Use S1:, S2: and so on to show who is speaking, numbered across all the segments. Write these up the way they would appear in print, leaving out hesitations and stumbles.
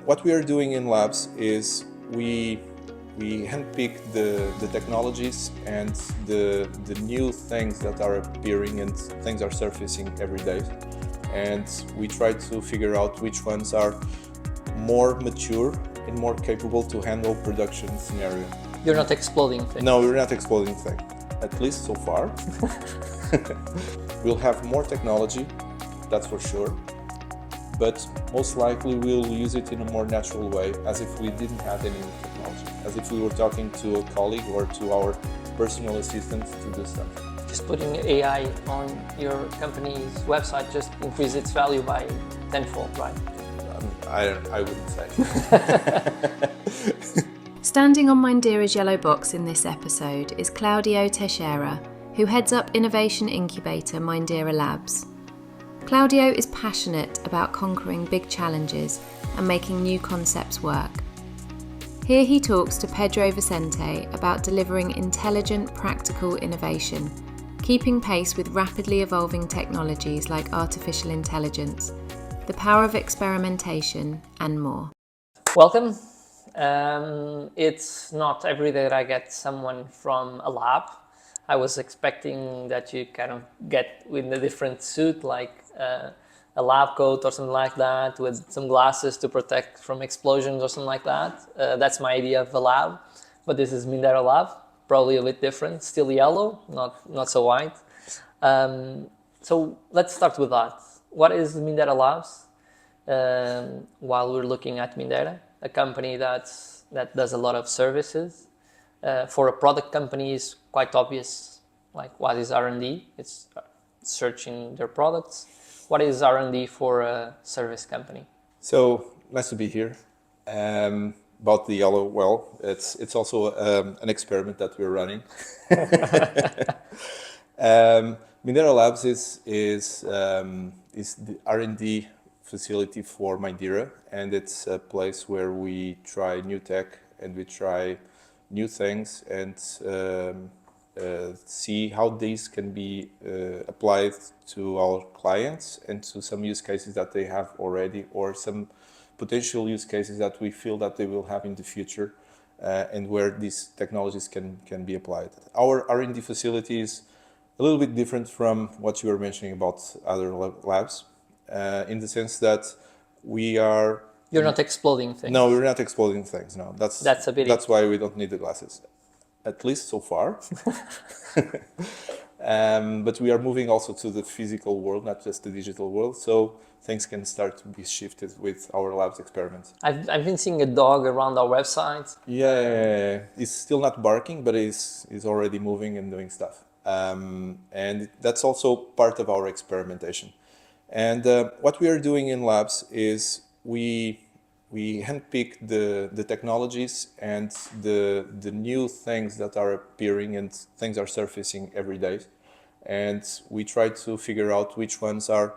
S1: what we are doing in labs is we handpick the technologies and the new things that are appearing and things are surfacing every day, and we try to figure out which ones are more mature and more capable to handle production scenario.
S2: You're not exploding things.
S1: No, we're not exploding things, at least so far. We'll have more technology, that's for sure, but most likely we'll use it in a more natural way, as if we didn't have any technology, as if we were talking to a colleague or to our personal assistant to do stuff.
S2: Just putting AI on your company's website just increase its value by tenfold, right?
S1: I wouldn't say.
S3: Standing on Mindera's yellow box in this episode is Cláudio Teixeira, who heads up innovation incubator Mindera Labs. Cláudio is passionate about conquering big challenges and making new concepts work. Here he talks to Pedro Vicente about delivering intelligent, practical innovation, keeping pace with rapidly evolving technologies like artificial intelligence, the power of experimentation, and more.
S2: Welcome. It's not every day that I get someone from a lab. I was expecting that you kind of get with a different suit, like a lab coat or something like that, with some glasses to protect from explosions or something like that. That's my idea of a lab, but this is Mindera Lab, probably a bit different, still yellow, not so white. So let's start with that. What is Mindera Labs? While we're looking at Mindera, a company that does a lot of services. For a product company is quite obvious, like what is R&D? It's searching their products. What is R&D for a service company?
S1: So, nice to be here. About the yellow, well, it's also an experiment that we're running. Mindera Labs is the R&D facility for Mindera, and it's a place where we try new tech and we try new things and see how these can be applied to our clients and to some use cases that they have already, or some potential use cases that we feel that they will have in the future, and where these technologies can be applied. Our R&D facility is a little bit different from what you were mentioning about other labs, in the sense that we are...
S2: You're not exploding things.
S1: No, we're not exploding things. No, that's why we don't need the glasses, at least so far. But we are moving also to the physical world, not just the digital world. So things can start to be shifted with our labs experiments.
S2: I've been seeing a dog around our website.
S1: Yeah. It's still not barking, but he's already moving and doing stuff. And that's also part of our experimentation. And what we are doing in labs is we handpick the technologies and the new things that are appearing and things are surfacing every day, and we try to figure out which ones are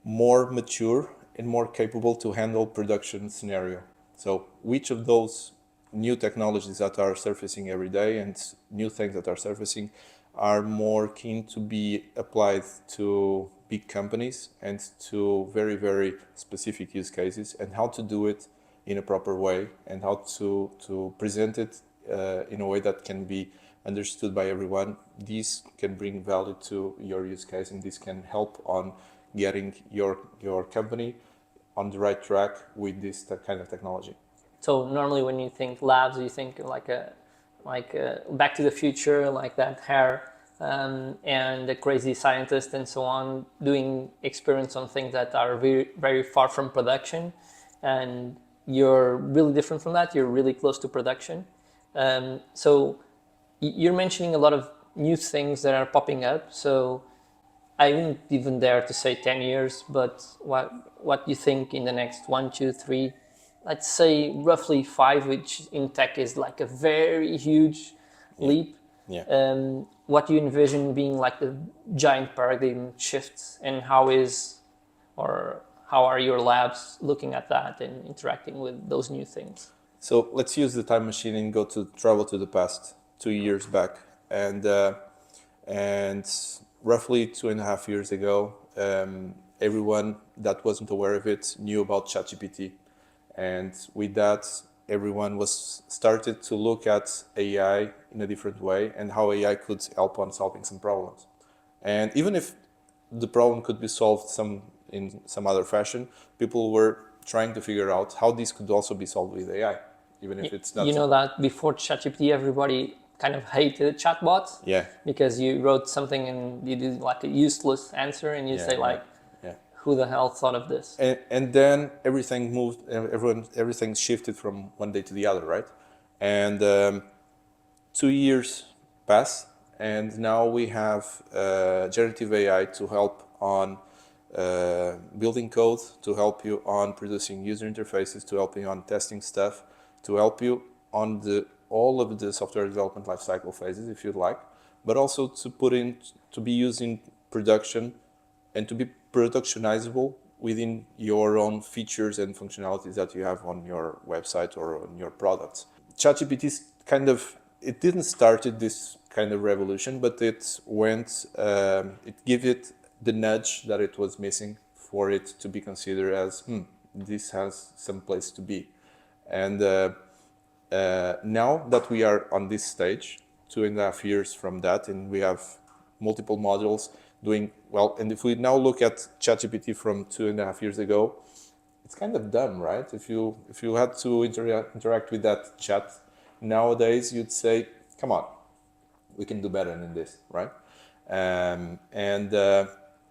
S1: more mature and more capable to handle production scenario. So which of those new technologies that are surfacing every day and new things that are surfacing are more keen to be applied to big companies and to very, very specific use cases, and how to do it in a proper way and how to present it in a way that can be understood by everyone. These can bring value to your use case, and this can help on getting your company on the right track with this kind of technology.
S2: So normally when you think labs, you think like Back to the Future, like that hair, and the crazy scientist and so on, doing experiments on things that are very, very far from production. And you're really different from that. You're really close to production. So you're mentioning a lot of new things that are popping up. So I wouldn't even dare to say 10 years, but what you think in the next 1, 2, 3, let's say roughly 5, which in tech is like a very huge leap.
S1: Yeah.
S2: What do you envision being like the giant paradigm shifts, and how are your labs looking at that and interacting with those new things?
S1: So let's use the time machine and travel to the past 2 years back, and roughly 2.5 years ago, everyone that wasn't aware of it knew about ChatGPT, And with that, everyone was started to look at AI in a different way and how AI could help on solving some problems. And even if the problem could be solved in some other fashion, people were trying to figure out how this could also be solved with AI, even if it's not.
S2: You know that before ChatGPT, everybody kind of hated chatbots.
S1: Yeah.
S2: Because you wrote something and you did like a useless answer, and you say like,
S1: yeah.
S2: who the hell thought of this?
S1: And then everything moved, everything shifted from one day to the other, right? And 2 years passed, and now we have generative AI to help on building code, to help you on producing user interfaces, to help you on testing stuff, to help you on all of the software development lifecycle phases, if you'd like, but also to be used in production and to be productionizable within your own features and functionalities that you have on your website or on your products. ChatGPT is it didn't started this kind of revolution, but it went, it gave it the nudge that it was missing for it to be considered as, this has some place to be. And now that we are on this stage, 2.5 years from that, and we have multiple modules doing well. And if we now look at ChatGPT from 2.5 years ago, it's kind of dumb, right? If you had to interact with that chat nowadays, you'd say, come on, we can do better than this, right?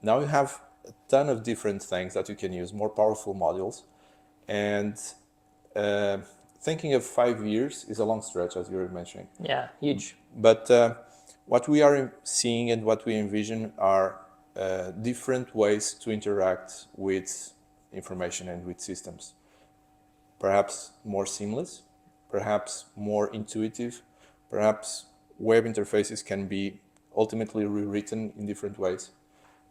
S1: Now you have a ton of different things that you can use, more powerful modules. And thinking of 5 years is a long stretch, as you were mentioning.
S2: Yeah, huge.
S1: But what we are seeing and what we envision are different ways to interact with information and with systems. Perhaps more seamless, perhaps more intuitive, perhaps web interfaces can be ultimately rewritten in different ways.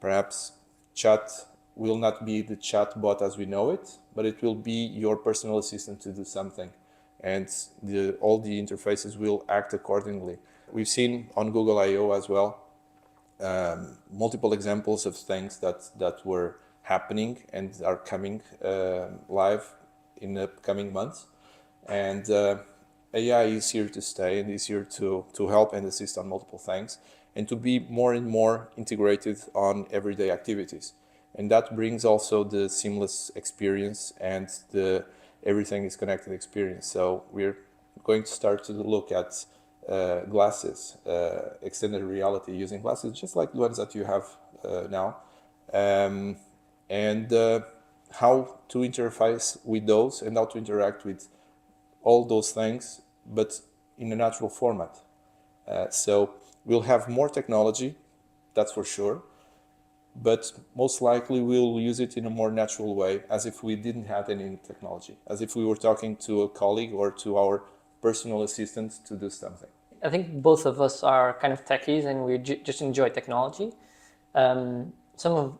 S1: Perhaps chat will not be the chat bot as we know it, but it will be your personal assistant to do something. And all the interfaces will act accordingly. We've seen on Google I/O as well multiple examples of things that were happening and are coming live in the coming months. And AI is here to stay and is here to help and assist on multiple things and to be more and more integrated on everyday activities. And that brings also the seamless experience and the everything is connected experience. So we're going to start to look at glasses, extended reality using glasses, just like the ones that you have now, and how to interface with those and how to interact with all those things, but in a natural format. So we'll have more technology, that's for sure, but most likely we'll use it in a more natural way, as if we didn't have any technology, as if we were talking to a colleague or to our personal assistant to do something.
S2: I think both of us are kind of techies and we just enjoy technology. Some of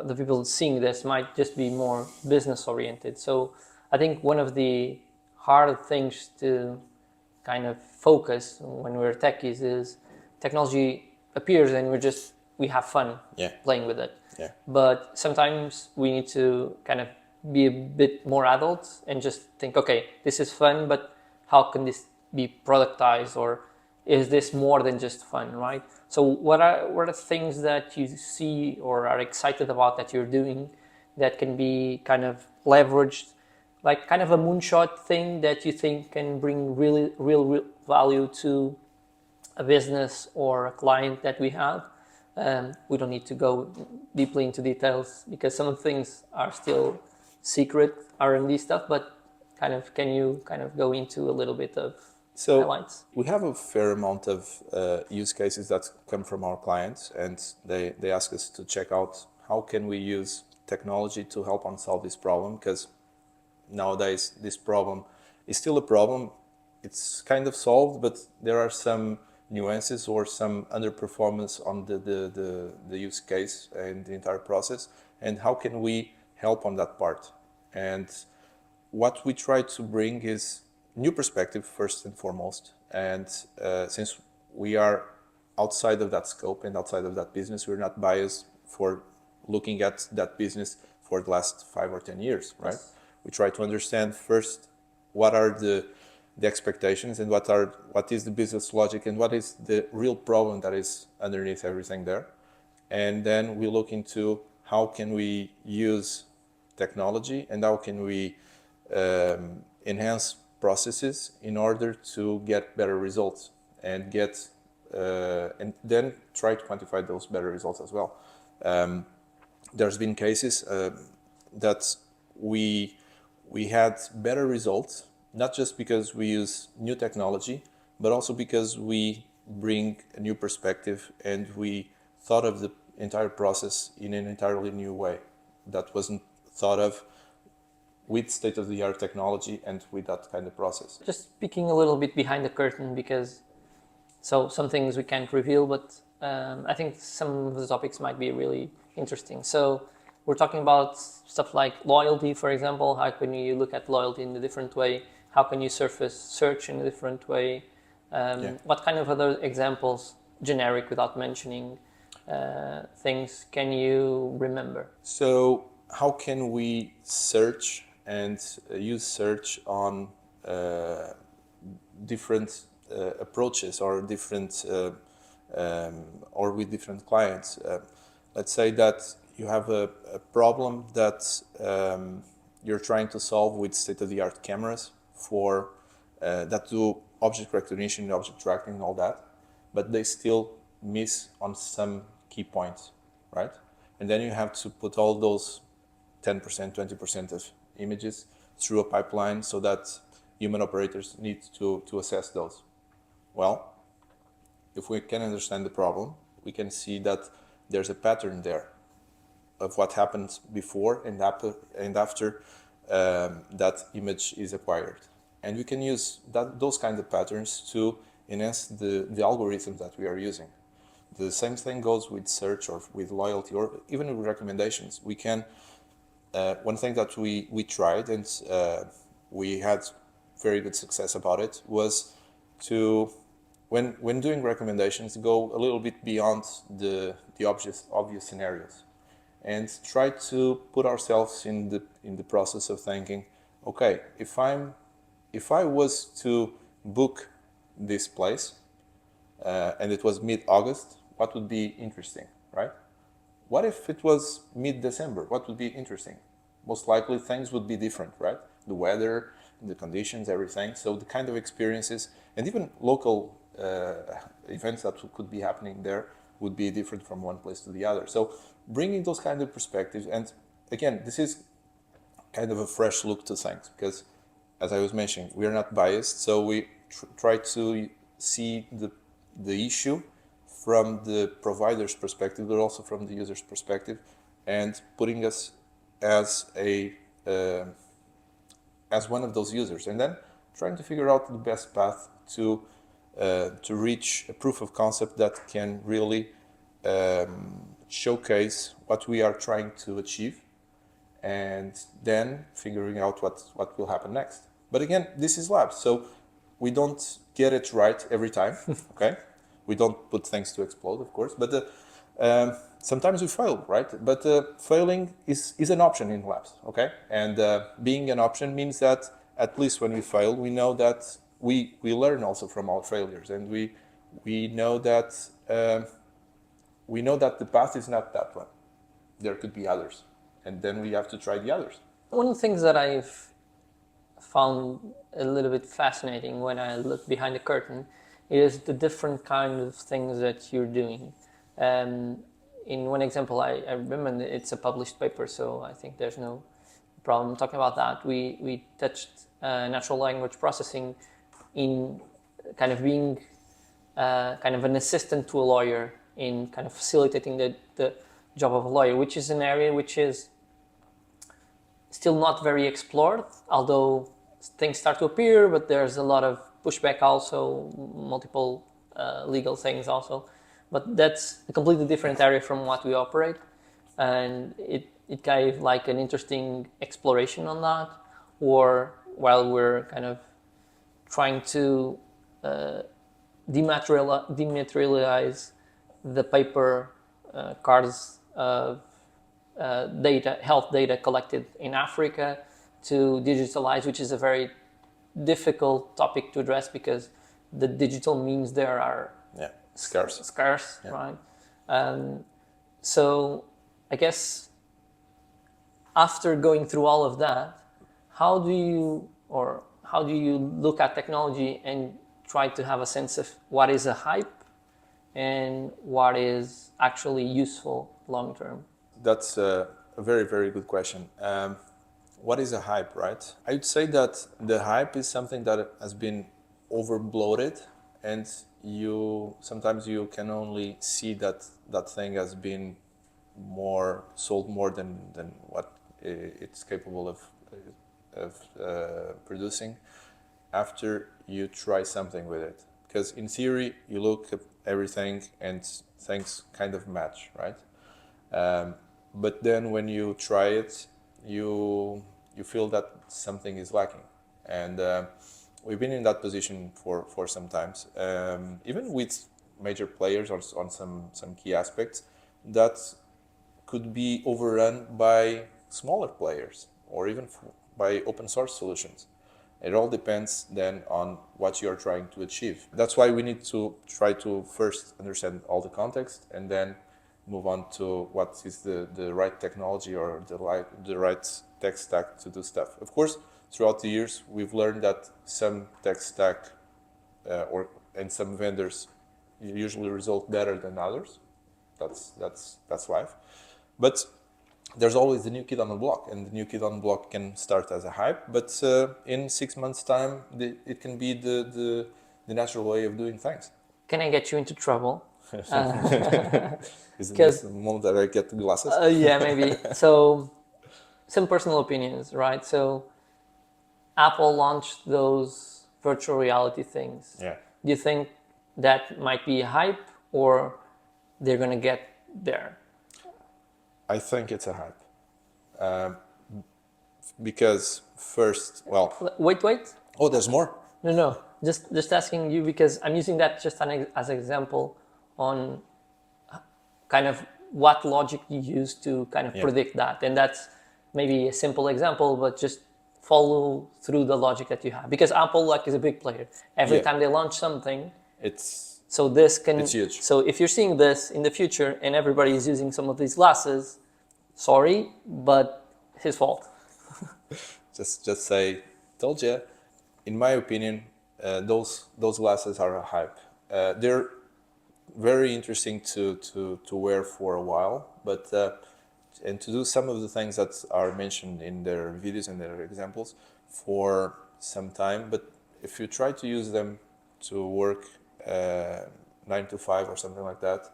S2: the people seeing this might just be more business oriented. So I think one of the hard things to kind of focus when we're techies is technology appears and we have fun playing with it.
S1: Yeah.
S2: But sometimes we need to kind of be a bit more adult and just think, okay, this is fun, but how can this be productized, or is this more than just fun, right? So what are the things that you see or are excited about that you're doing that can be kind of leveraged, like kind of a moonshot thing that you think can bring real value to a business or a client that we have? We don't need to go deeply into details because some things are still secret R&D stuff, but can you go into a little bit of highlights?
S1: We have a fair amount of use cases that come from our clients, and they ask us to check out how can we use technology to help on solve this problem, because nowadays this problem is still a problem. It's kind of solved, but there are some nuances or some underperformance on the use case and the entire process, and how can we help on that part. And what we try to bring is new perspective first and foremost, and since we are outside of that scope and outside of that business, we're not biased for looking at that business for the last 5 or 10 years, right? Yes. We try to understand first what are the expectations and what is the business logic and what is the real problem that is underneath everything there. And then we look into how can we use technology and how can we enhance processes in order to get better results and and then try to quantify those better results as well. There's been cases that we had better results, not just because we use new technology, but also because we bring a new perspective and we thought of the entire process in an entirely new way that wasn't thought of with state-of-the-art technology and with that kind of process.
S2: Just peeking a little bit behind the curtain, because some things we can't reveal, but I think some of the topics might be really interesting. So we're talking about stuff like loyalty, for example. How can you look at loyalty in a different way? How can you surface search in a different way? What kind of other examples, generic without mentioning things, can you remember?
S1: So how can we search and use search on different approaches or different or with different clients? Let's say that you have a problem that you're trying to solve with state-of-the-art cameras for that do object recognition, object tracking, and all that, but they still miss on some key points, right? And then you have to put all those 10%, 20% of images through a pipeline so that human operators need to assess those. Well, if we can understand the problem, we can see that there's a pattern there of what happens before and after that image is acquired. And we can use those kind of patterns to enhance the algorithms that we are using. The same thing goes with search or with loyalty or even with recommendations. We can, one thing that we tried and we had very good success about it was to, when doing recommendations, go a little bit beyond the obvious scenarios and try to put ourselves in the process of thinking, okay, if I was to book this place and it was mid-August, what would be interesting, right? What if it was mid-December? What would be interesting? Most likely things would be different, right? The weather, the conditions, everything. So the kind of experiences and even local events that could be happening there would be different from one place to the other. So bringing those kind of perspectives, and again, this is kind of a fresh look to things because, as I was mentioning, we are not biased, so we try to see the issue from the provider's perspective, but also from the user's perspective, and putting us as one of those users, and then trying to figure out the best path to reach a proof of concept that can really showcase what we are trying to achieve, and then figuring out what will happen next. But again, this is labs, so we don't get it right every time, okay? We don't put things to explode, of course, but sometimes we fail, right? But failing is an option in labs, okay? And being an option means that at least when we fail, we know that we learn also from our failures, and we know that the path is not that one. There could be others, and then we have to try the others.
S2: One of the things that I've found a little bit fascinating when I look behind the curtain is the different kind of things that you're doing. In one example, I remember it's a published paper, so I think there's no problem talking about that. We touched natural language processing in kind of being kind of an assistant to a lawyer in kind of facilitating the job of a lawyer, which is an area which is still not very explored, although things start to appear, but there's a lot of pushback also, multiple legal things also. But that's a completely different area from what we operate. And it gave like an interesting exploration on that, or while we're kind of trying to dematerialize the paper cards of health data collected in Africa, to digitalize, which is a very difficult topic to address because the digital means there are scarce,
S1: Yeah.
S2: right? So I guess after going through all of that, how do you look at technology and try to have a sense of what is a hype and what is actually useful long term?
S1: That's a very, very good question. What is a hype, right? I would say that the hype is something that has been overbloated, and sometimes you can only see that thing has been sold more than what it's capable of producing after you try something with it. Because in theory, you look at everything and things kind of match, right? But then when you try it, you feel that something is lacking, and we've been in that position for some times, even with major players on some key aspects that could be overrun by smaller players or even by open source solutions. It all depends then on what you're trying to achieve. That's why we need to try to first understand all the context and then move on to what is the right technology or the right tech stack to do stuff. Of course, throughout the years, we've learned that some tech stack and some vendors usually result better than others. That's life. But there's always the new kid on the block, and the new kid on the block can start as a hype, but in 6 months' time, it can be the natural way of doing things.
S2: Can I get you into trouble?
S1: Is this the moment that I get the glasses?
S2: Yeah, maybe. So, some personal opinions, right? So, Apple launched those virtual reality things.
S1: Yeah.
S2: Do you think that might be a hype, or they're going to get there?
S1: I think it's a hype. Because first, well...
S2: Wait.
S1: Oh, there's more?
S2: No. Just asking you because I'm using that just as an example on kind of what logic you use to kind of predict that. And that's maybe a simple example, but just follow through the logic that you have. Because Apple is a big player. Every time they launch something, it's huge. So if you're seeing this in the future and everybody is using some of these glasses, sorry, but his fault.
S1: just say, told you. In my opinion, those glasses are a hype. They're very interesting to wear for a while, but and to do some of the things that are mentioned in their videos and their examples for some time. But if you try to use them to work 9 to 5 or something like that,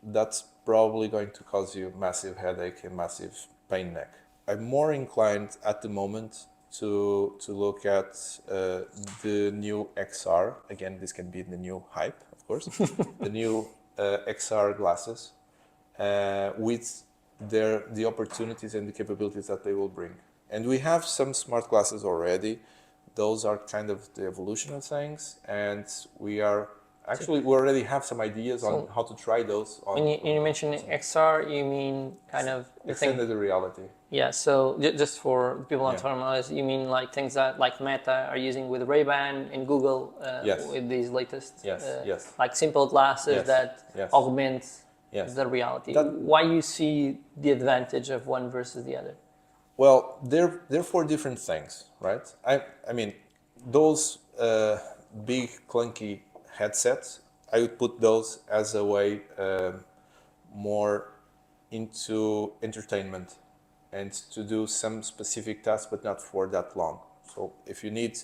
S1: that's probably going to cause you massive headache and massive pain neck. I'm more inclined at the moment to look at the new XR. Again, this can be the new hype, of course. The new XR glasses with the opportunities and the capabilities that they will bring. And we have some smart glasses already. Those are kind of the evolution of things, and we already have some ideas on how to try those.
S2: When you mention XR, you mean kind of
S1: extended reality.
S2: Yeah. So just for people on terminals, you mean like things that like Meta are using with Ray-Ban and Google with these latest like simple glasses that augment the reality. Why you see the advantage of one versus the other?
S1: Well, they're for different things, right? I mean, those big clunky headsets, I would put those as a way more into entertainment and to do some specific tasks, but not for that long. So if you need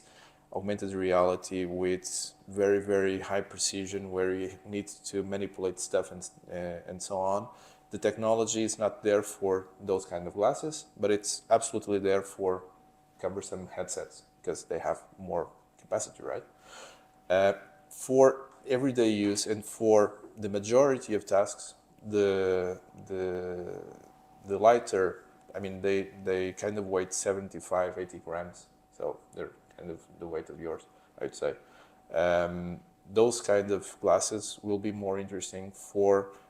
S1: augmented reality with very, very high precision, where you need to manipulate stuff and so on, the technology is not there for those kind of glasses, but it's absolutely there for cumbersome headsets because they have more capacity, right? For everyday use and for the majority of tasks, the lighter, I mean, they kind of weigh 75, 80 grams. So they're kind of the weight of yours, I would say. Those kind of glasses will be more interesting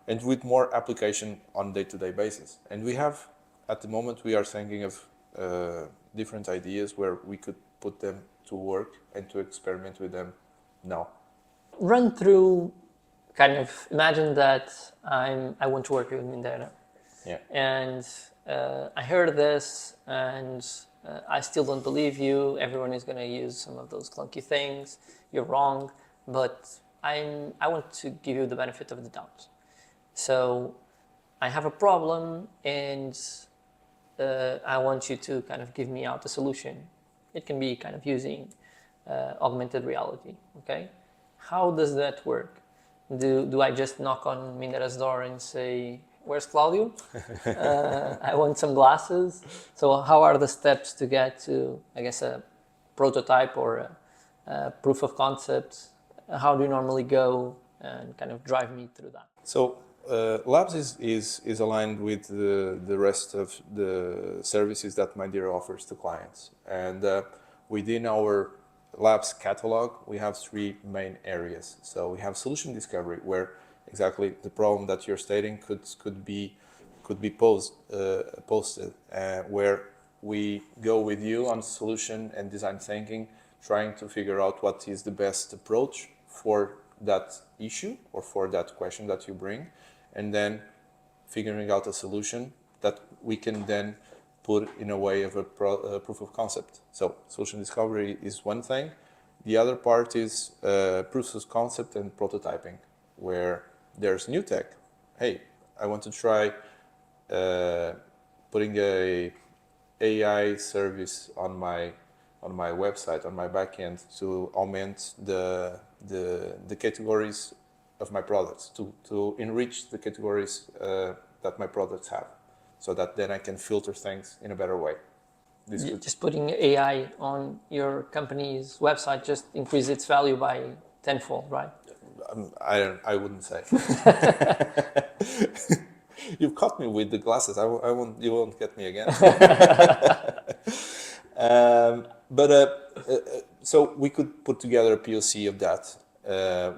S1: and with more application on day-to-day basis. And we have, at the moment, we are thinking of different ideas where we could put them to work and to experiment with them now.
S2: Run through, kind of imagine that I want to work with Mindera.
S1: Yeah.
S2: And I heard this, and I still don't believe you. Everyone is going to use some of those clunky things. You're wrong, but I want to give you the benefit of the doubt. So I have a problem, and I want you to kind of give me out a solution. It can be kind of using augmented reality. Okay, how does that work? Do I just knock on Mindera's door and say, "Where's Cláudio? I want some glasses." So how are the steps to get to, I guess, a prototype or a proof of concept? How do you normally go and kind of drive me through that?
S1: So Labs is aligned with the rest of the services that Mindera offers to clients. And within our Labs catalog, we have three main areas. So we have solution discovery, where exactly the problem that you're stating could be posted, where we go with you on solution and design thinking, trying to figure out what is the best approach for that issue or for that question that you bring, and then figuring out a solution that we can then put in a way of a proof of concept. So solution discovery is one thing. The other part is proofs of concept and prototyping, where there's new tech. Hey, I want to try putting a AI service on my website, on my backend, to augment the categories of my products, to enrich the categories that my products have, so that then I can filter things in a better way.
S2: Just putting AI on your company's website just increase its value by tenfold, right?
S1: I wouldn't say. You've caught me with the glasses. You won't get me again. So we could put together a POC of that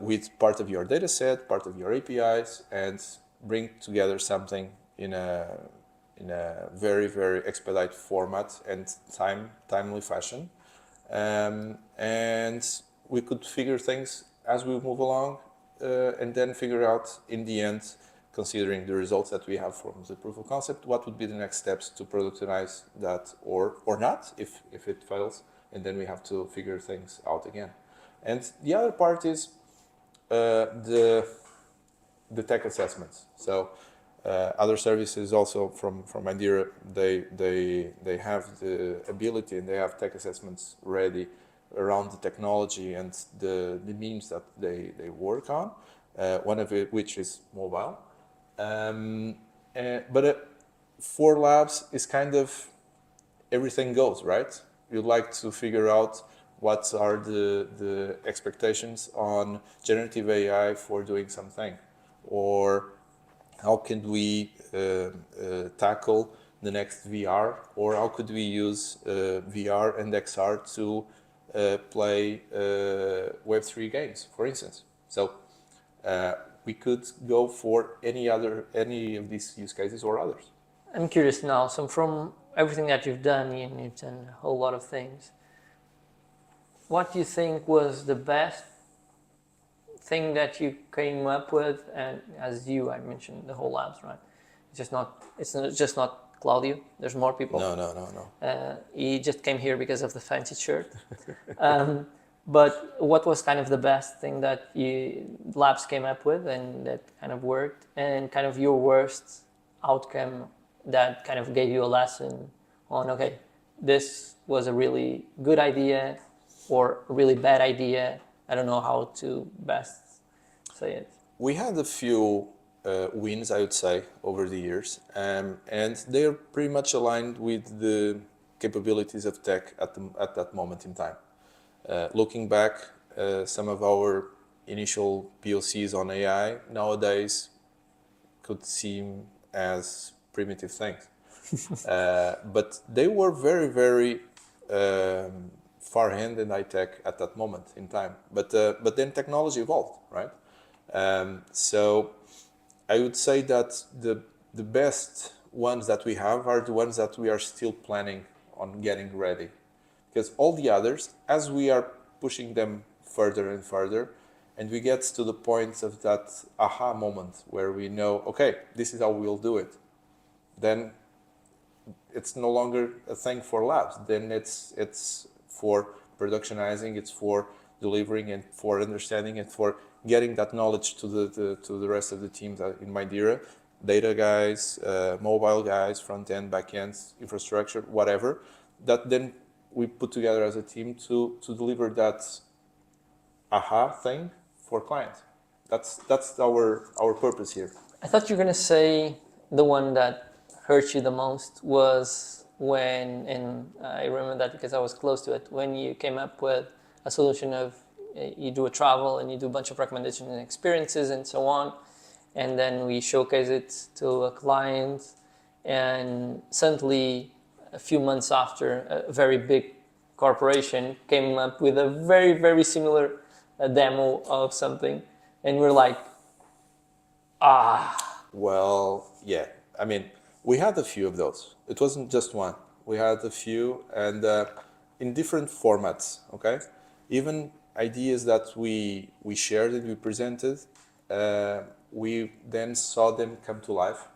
S1: with part of your data set, part of your APIs, and bring together something in a very, very expedited format and timely fashion. And we could figure things as we move along, and then figure out in the end, considering the results that we have from the proof of concept, what would be the next steps to productize that, or not, if it fails, and then we have to figure things out again. And the other part is the tech assessments. So other services also from Mindera, they have the ability and they have tech assessments ready around the technology and the means that they work on, one of it which is mobile. But for labs, it's kind of everything goes, right? You'd like to figure out what are the expectations on generative AI for doing something, or how can we tackle the next VR, or how could we use VR and XR to play Web3 games, for instance. So we could go for any of these use cases or others.
S2: I'm curious now, so from everything that you've done, and you've done a whole lot of things, what do you think was the best thing that you came up with? And as I mentioned the whole labs, right? It's just not Cláudio. There's more people.
S1: No.
S2: He just came here because of the fancy shirt. But what was kind of the best thing that labs came up with and that kind of worked, and kind of your worst outcome that kind of gave you a lesson on, okay, this was a really good idea or a really bad idea? I don't know how to best say it.
S1: We had a few wins, I would say, over the years, and they're pretty much aligned with the capabilities of tech at that moment in time. Looking back, some of our initial POCs on AI nowadays could seem as primitive things, but they were very, very far-hand and high-tech at that moment in time. But then technology evolved, right? So I would say that the best ones that we have are the ones that we are still planning on getting ready. Because all the others, as we are pushing them further and further, and we get to the point of that aha moment where we know, okay, this is how we'll do it, then it's no longer a thing for labs. Then it's for productionizing, it's for delivering, and for understanding, and for getting that knowledge to the rest of the teams in Mindera, data guys, mobile guys, front end, back end, infrastructure, whatever. That then we put together as a team to deliver that aha thing for clients. That's our purpose here.
S2: I thought you were going to say the one that hurt you the most was when, and I remember that because I was close to it, when you came up with a solution of you do a travel and you do a bunch of recommendations and experiences and so on, and then we showcase it to a client, and suddenly a few months after, a very big corporation came up with a very, very similar demo of something, and we're like,
S1: Well, yeah. I mean, we had a few of those. It wasn't just one. We had a few, and in different formats. Okay, even ideas that we shared and we presented, we then saw them come to life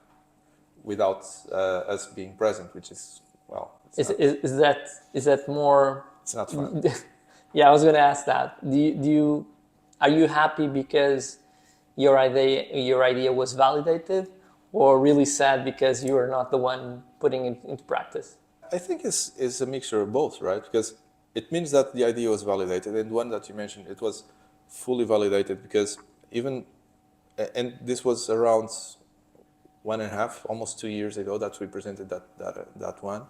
S1: without us being present, which is, well,
S2: is that more?
S1: it's not fun.
S2: Yeah, I was going to ask that. Are you happy because your idea was validated, or really sad because you are not the one putting it into practice?
S1: I think it's a mixture of both, right? Because it means that the idea was validated, and one that you mentioned, it was fully validated, because even, and this was around 1.5, almost 2 years ago that we presented that one,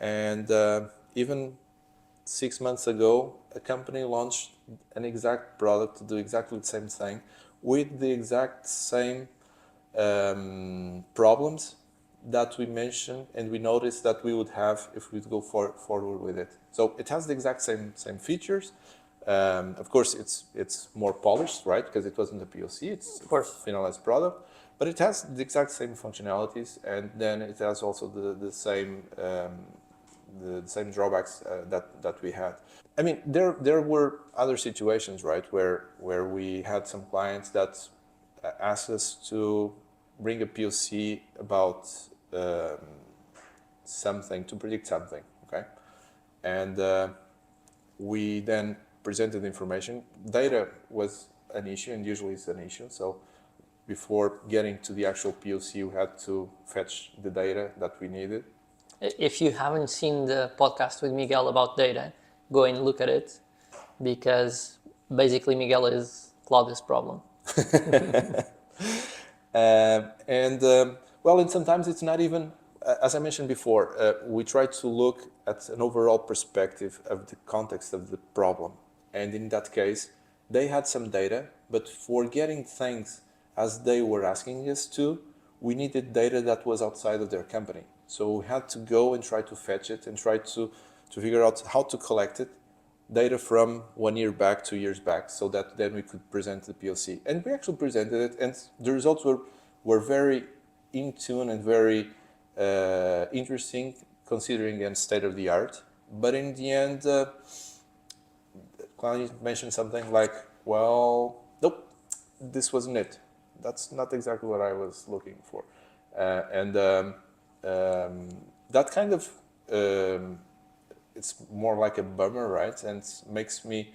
S1: and even 6 months ago, a company launched an exact product to do exactly the same thing with the exact same problems that we mentioned and we noticed that we would have if we'd go forward with it. So it has the exact same features. Of course, it's more polished, right? Because it wasn't a POC, it's
S2: of course
S1: a finalized product, but it has the exact same functionalities, and then it has also the same drawbacks that we had. I mean, there were other situations, right, where we had some clients that asked us to bring a POC about something, to predict something, okay? And we then presented information. Data was an issue, and usually it's an issue. So before getting to the actual POC, we had to fetch the data that we needed.
S2: If you haven't seen the podcast with Miguel about data, go and look at it, because basically Miguel is Claudio's problem.
S1: Well, and sometimes it's not even, as I mentioned before, we try to look at an overall perspective of the context of the problem. And in that case, they had some data, but for getting things as they were asking us to, we needed data that was outside of their company. So we had to go and try to fetch it and try to figure out how to collect it, data from 1 year back, 2 years back, so that then we could present the POC. And we actually presented it, and the results were very in tune and very interesting, considering and state of the art. But in the end, Cláudio mentioned something like, well, nope, this wasn't it. That's not exactly what I was looking for. That kind of, it's more like a bummer, right? And makes me,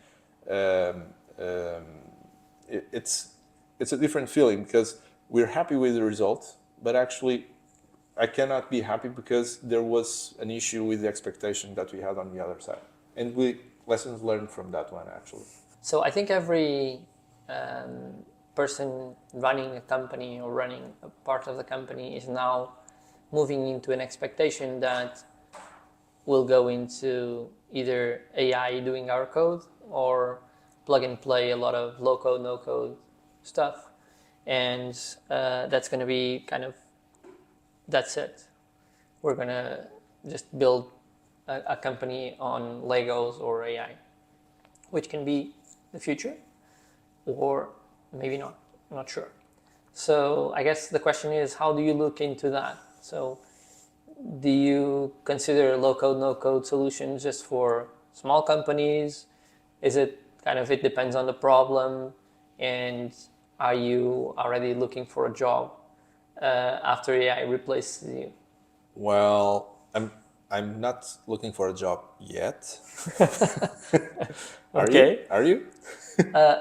S1: it's a different feeling, because we're happy with the result, but actually I cannot be happy because there was an issue with the expectation that we had on the other side. And lessons learned from that one, actually.
S2: So I think every person running a company or running a part of the company is now moving into an expectation that we'll go into either AI doing our code or plug and play a lot of low code, no code stuff. And that's going to be kind of, that's it. We're going to just build a company on Legos or AI, which can be the future, or maybe not. I'm not sure. So I guess the question is, how do you look into that? So do you consider low-code, no-code solutions just for small companies? Is it kind of, it depends on the problem? And are you already looking for a job after AI replaces you?
S1: Well, I'm not looking for a job yet. Are you?
S2: Okay.
S1: Are you?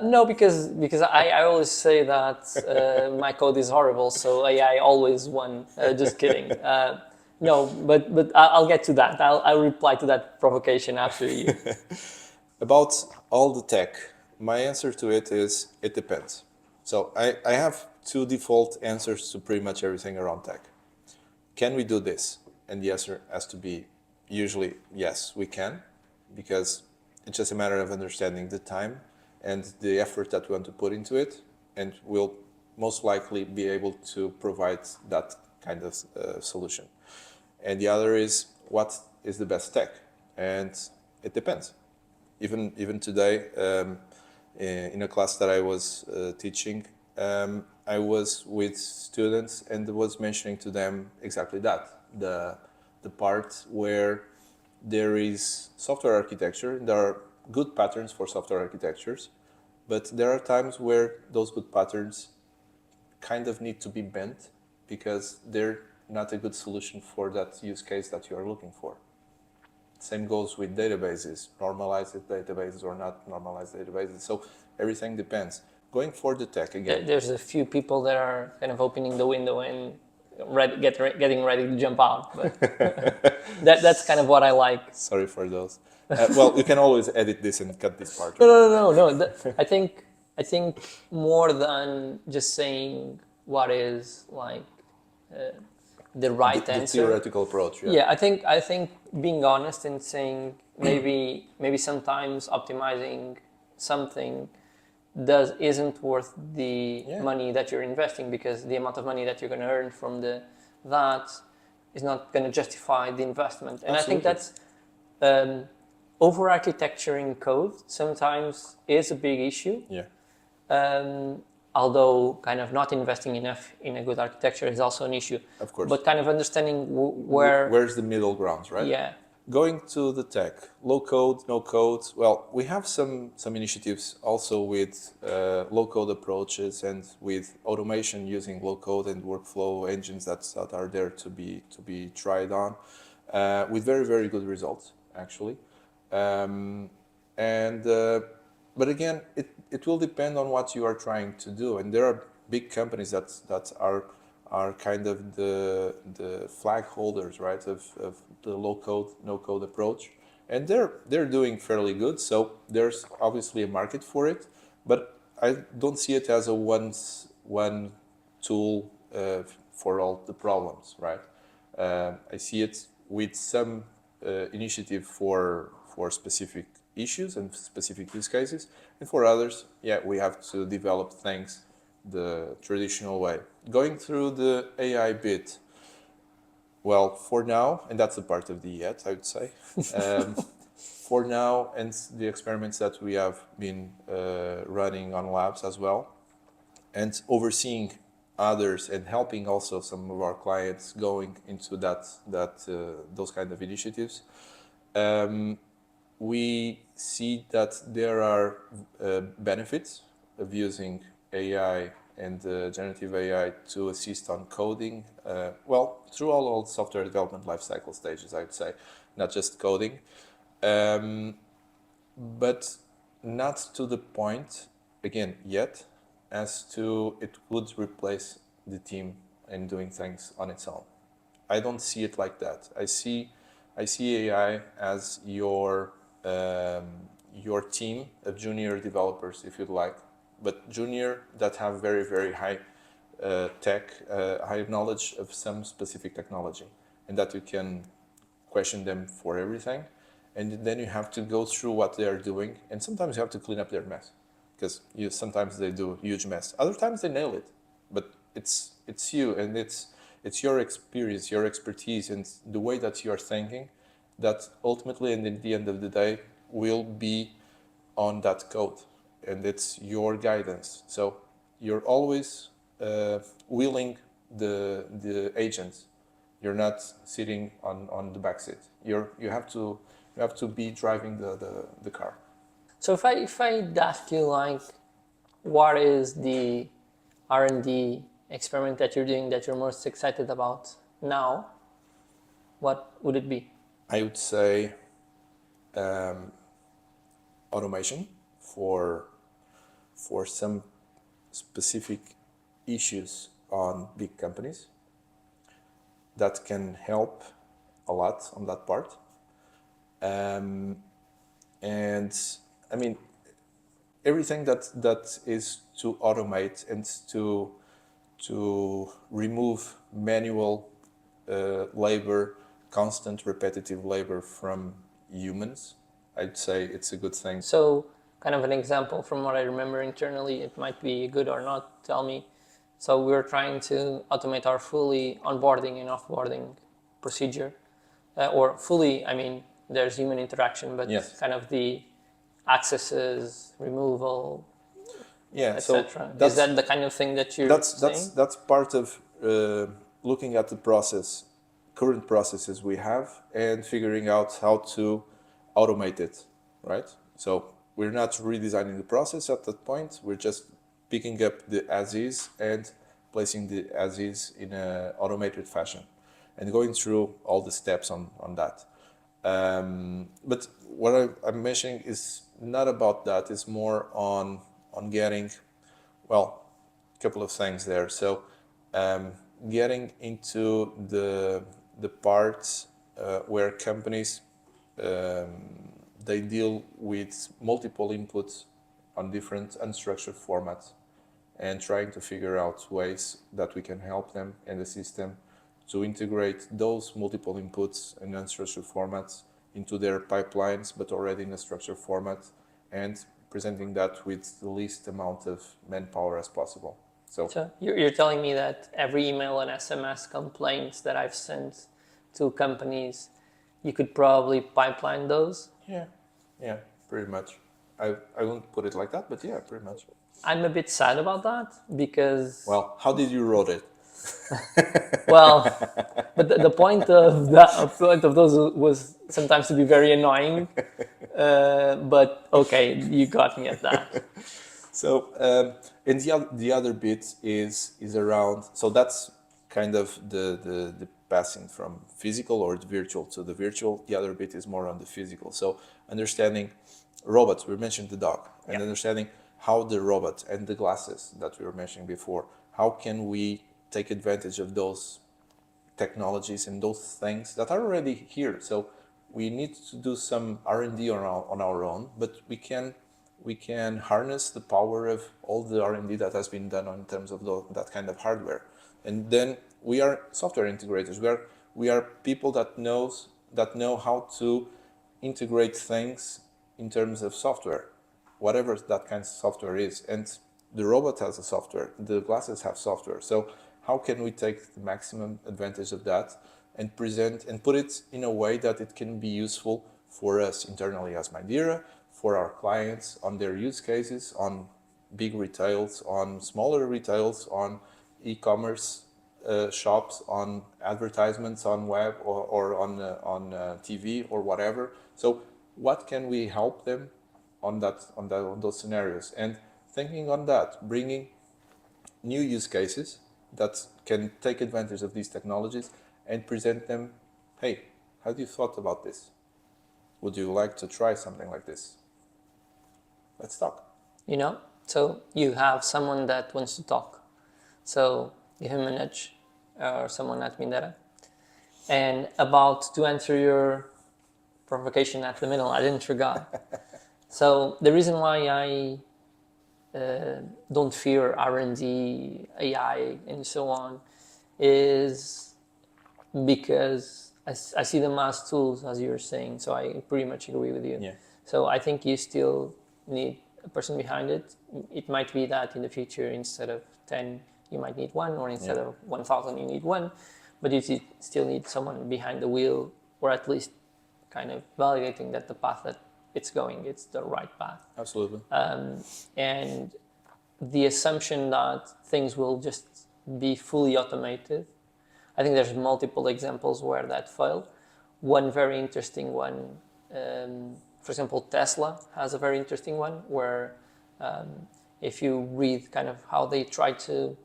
S2: No, because I always say that my code is horrible, so AI always won. Just kidding. No, but I'll get to that. I'll reply to that provocation after you.
S1: About all the tech, my answer to it is it depends. So I have two default answers to pretty much everything around tech. Can we do this? And the answer has to be usually yes, we can, because it's just a matter of understanding the time and the effort that we want to put into it, and we'll most likely be able to provide that kind of solution. And the other is, what is the best tech? And it depends. Even today, in a class that I was teaching, I was with students and was mentioning to them exactly that, the part where there is software architecture. There are good patterns for software architectures, but there are times where those good patterns kind of need to be bent because they're not a good solution for that use case that you are looking for. Same goes with databases, normalized databases or not normalized databases. So everything depends. Going for the tech again.
S2: There's a few people that are kind of opening the window and getting ready to jump out. But that's kind of what I like.
S1: Sorry for those. Well, you can always edit this and cut this part.
S2: No. I think more than just saying what is like the right
S1: the
S2: answer.
S1: theoretical approach.
S2: Yeah, I think being honest and saying maybe sometimes optimizing something isn't worth the money that you're investing, because the amount of money that you're going to earn from that is not going to justify the investment. And
S1: Absolutely.
S2: I think that's over architecturing code sometimes is a big issue.
S1: Yeah.
S2: Although kind of not investing enough in a good architecture is also an issue.
S1: Of course.
S2: But kind of understanding where's
S1: the middle ground, right?
S2: Yeah.
S1: Going to the tech, low code, no code. Well, we have some initiatives also with low code approaches and with automation using low code and workflow engines that are there to be tried on, with very, very good results actually. But again, it will depend on what you are trying to do, and there are big companies that are kind of the flag holders, right, of the low code, no code approach, and they're doing fairly good. So there's obviously a market for it, but I don't see it as a one tool for all the problems, right? I see it with some initiative for specific issues and specific use cases, and for others, yeah, we have to develop things the traditional way. Going through the AI bit, well, for now, and that's a part of the yet, I would say, for now, and the experiments that we have been running on labs as well, and overseeing others and helping also some of our clients going into those kind of initiatives, we see that there are benefits of using AI and generative AI to assist on coding, through all software development lifecycle stages, I would say, not just coding, but not to the point, again, yet, as to it would replace the team in doing things on its own. I don't see it like that. I see AI as your team of junior developers, if you'd like, but junior that have very, very high high knowledge of some specific technology, and that you can question them for everything, and then you have to go through what they are doing, and sometimes you have to clean up their mess, because sometimes they do a huge mess. Other times they nail it, but it's you, and it's your experience, your expertise, and the way that you are thinking that ultimately, and at the end of the day, will be on that code, and it's your guidance. So you're always wheeling the agents. You're not sitting on the back seat. You have to be driving the car.
S2: So if I ask you like, what is the R&D experiment that you're doing that you're most excited about now, what would it be?
S1: I would say automation for some specific issues on big companies that can help a lot on that part. And I mean, everything that is to automate and to remove manual labor, constant repetitive labor from humans, I'd say it's a good thing.
S2: So kind of an example from what I remember internally, it might be good or not, tell me. So we're trying to automate our fully onboarding and offboarding procedure, or fully, I mean, there's human interaction, but
S1: Yes.
S2: kind of the accesses, removal,
S1: Yeah, so
S2: etc. Is that the kind of thing that you're saying?
S1: that's part of looking at the process, current processes we have, and figuring out how to automate it, right? So we're not redesigning the process at that point. We're just picking up the as-is and placing the as-is in an automated fashion and going through all the steps on that. But what I'm mentioning is not about that. It's more on getting, well, a couple of things there. So getting into the parts where companies they deal with multiple inputs on different unstructured formats, and trying to figure out ways that we can help them and assist them to integrate those multiple inputs and unstructured formats into their pipelines, but already in a structured format, and presenting that with the least amount of manpower as possible.
S2: So you're telling me that every email and SMS complaints that I've sent to companies, you could probably pipeline those?
S1: Yeah, pretty much. I won't put it like that, but yeah, pretty much.
S2: I'm a bit sad about that because...
S1: Well, how did you wrote it?
S2: Well, but the point of those was sometimes to be very annoying. But okay, you got me at that.
S1: So, and the other bit is around. So that's kind of the passing from physical or the virtual to the virtual. The other bit is more on the physical. So understanding robots. We mentioned the dog, and understanding how the robot and the glasses that we were mentioning before. How can we take advantage of those technologies and those things that are already here? So we need to do some R&D on our own, but we can harness the power of all the R&D that has been done in terms of that kind of hardware. And then we are software integrators. We are people that know how to integrate things in terms of software, whatever that kind of software is. And the robot has a software, the glasses have software. So how can we take the maximum advantage of that and present and put it in a way that it can be useful for us internally as Mindera, for our clients on their use cases, on big retails, on smaller retails, on e-commerce shops, on advertisements on web or on TV or whatever. So what can we help them on those scenarios? And thinking on that, bringing new use cases that can take advantage of these technologies and present them. Hey, have you thought about this? Would you like to try something like this? Let's talk.
S2: So you have someone that wants to talk. So give him a nudge, or someone at Mindera. And about to answer your provocation at the middle, I didn't forget. So the reason why I don't fear R&D, AI, and so on, is because I see them as tools, as you were saying. So I pretty much agree with you.
S1: Yeah.
S2: So I think you still need a person behind it. It might be that in the future, instead of 10, you might need one, or instead of 1,000, you need one. But you still need someone behind the wheel, or at least kind of validating that the path that it's going, it's the right path.
S1: Absolutely.
S2: And the assumption that things will just be fully automated, I think there's multiple examples where that failed. One very interesting one, for example, Tesla has a very interesting one where if you read kind of how they try to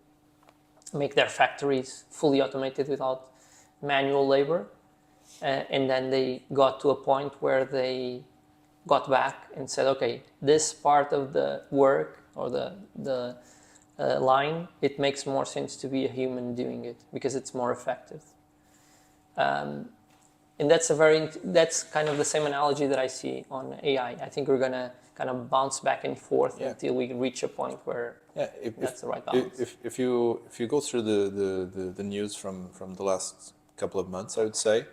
S2: make their factories fully automated without manual labor, and then they got to a point where they got back and said, okay, this part of the work or the line, it makes more sense to be a human doing it because it's more effective. And that's kind of the same analogy that I see on AI. I think we're gonna kind of bounce back and forth until we reach a point where that's the right balance.
S1: If you go through the news from the last couple of months, I would say,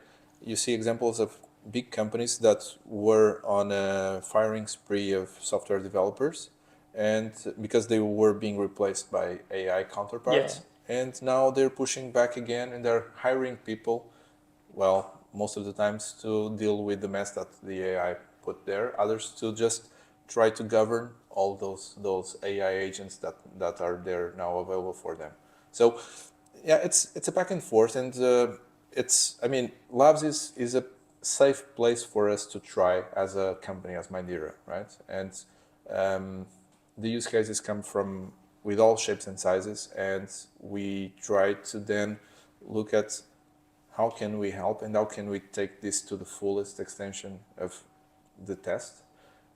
S1: you see examples of big companies that were on a firing spree of software developers, and because they were being replaced by AI counterparts, and now they're pushing back again and they're hiring people, well, most of the times to deal with the mess that the AI put there, others to just try to govern all those AI agents that are there now available for them. So yeah, it's a back and forth, and Labs is a safe place for us to try as a company, as Mindera, right? And the use cases come from with all shapes and sizes, and we try to then look at how can we help and how can we take this to the fullest extension of the test,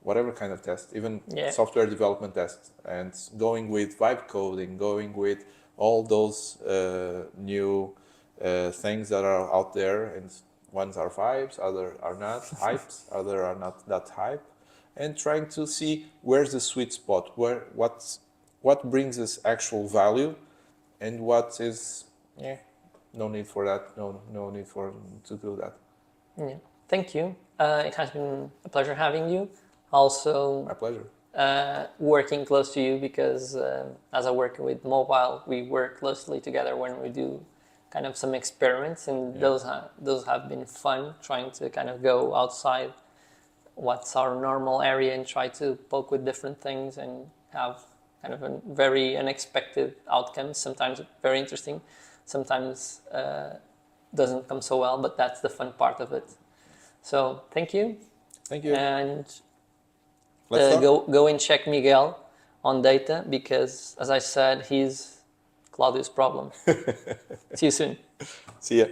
S1: whatever kind of test, even software development test, and going with vibe coding, going with all those new things that are out there, and ones are vibes, other are not hypes, other are not that hype, and trying to see where's the sweet spot, what brings us actual value, and what is no need for that, no need to do that.
S2: Yeah, thank you. It has been a pleasure having you. Also,
S1: my pleasure.
S2: Working close to you because as I work with mobile, we work closely together when we do kind of some experiments, and those have been fun, trying to kind of go outside what's our normal area and try to poke with different things and have kind of a very unexpected outcomes, sometimes very interesting, sometimes doesn't come so well, but that's the fun part of it. So thank you.
S1: Thank you.
S2: And go and check Miguel on data because, as I said, he's Cláudio's problem. See you soon.
S1: See ya.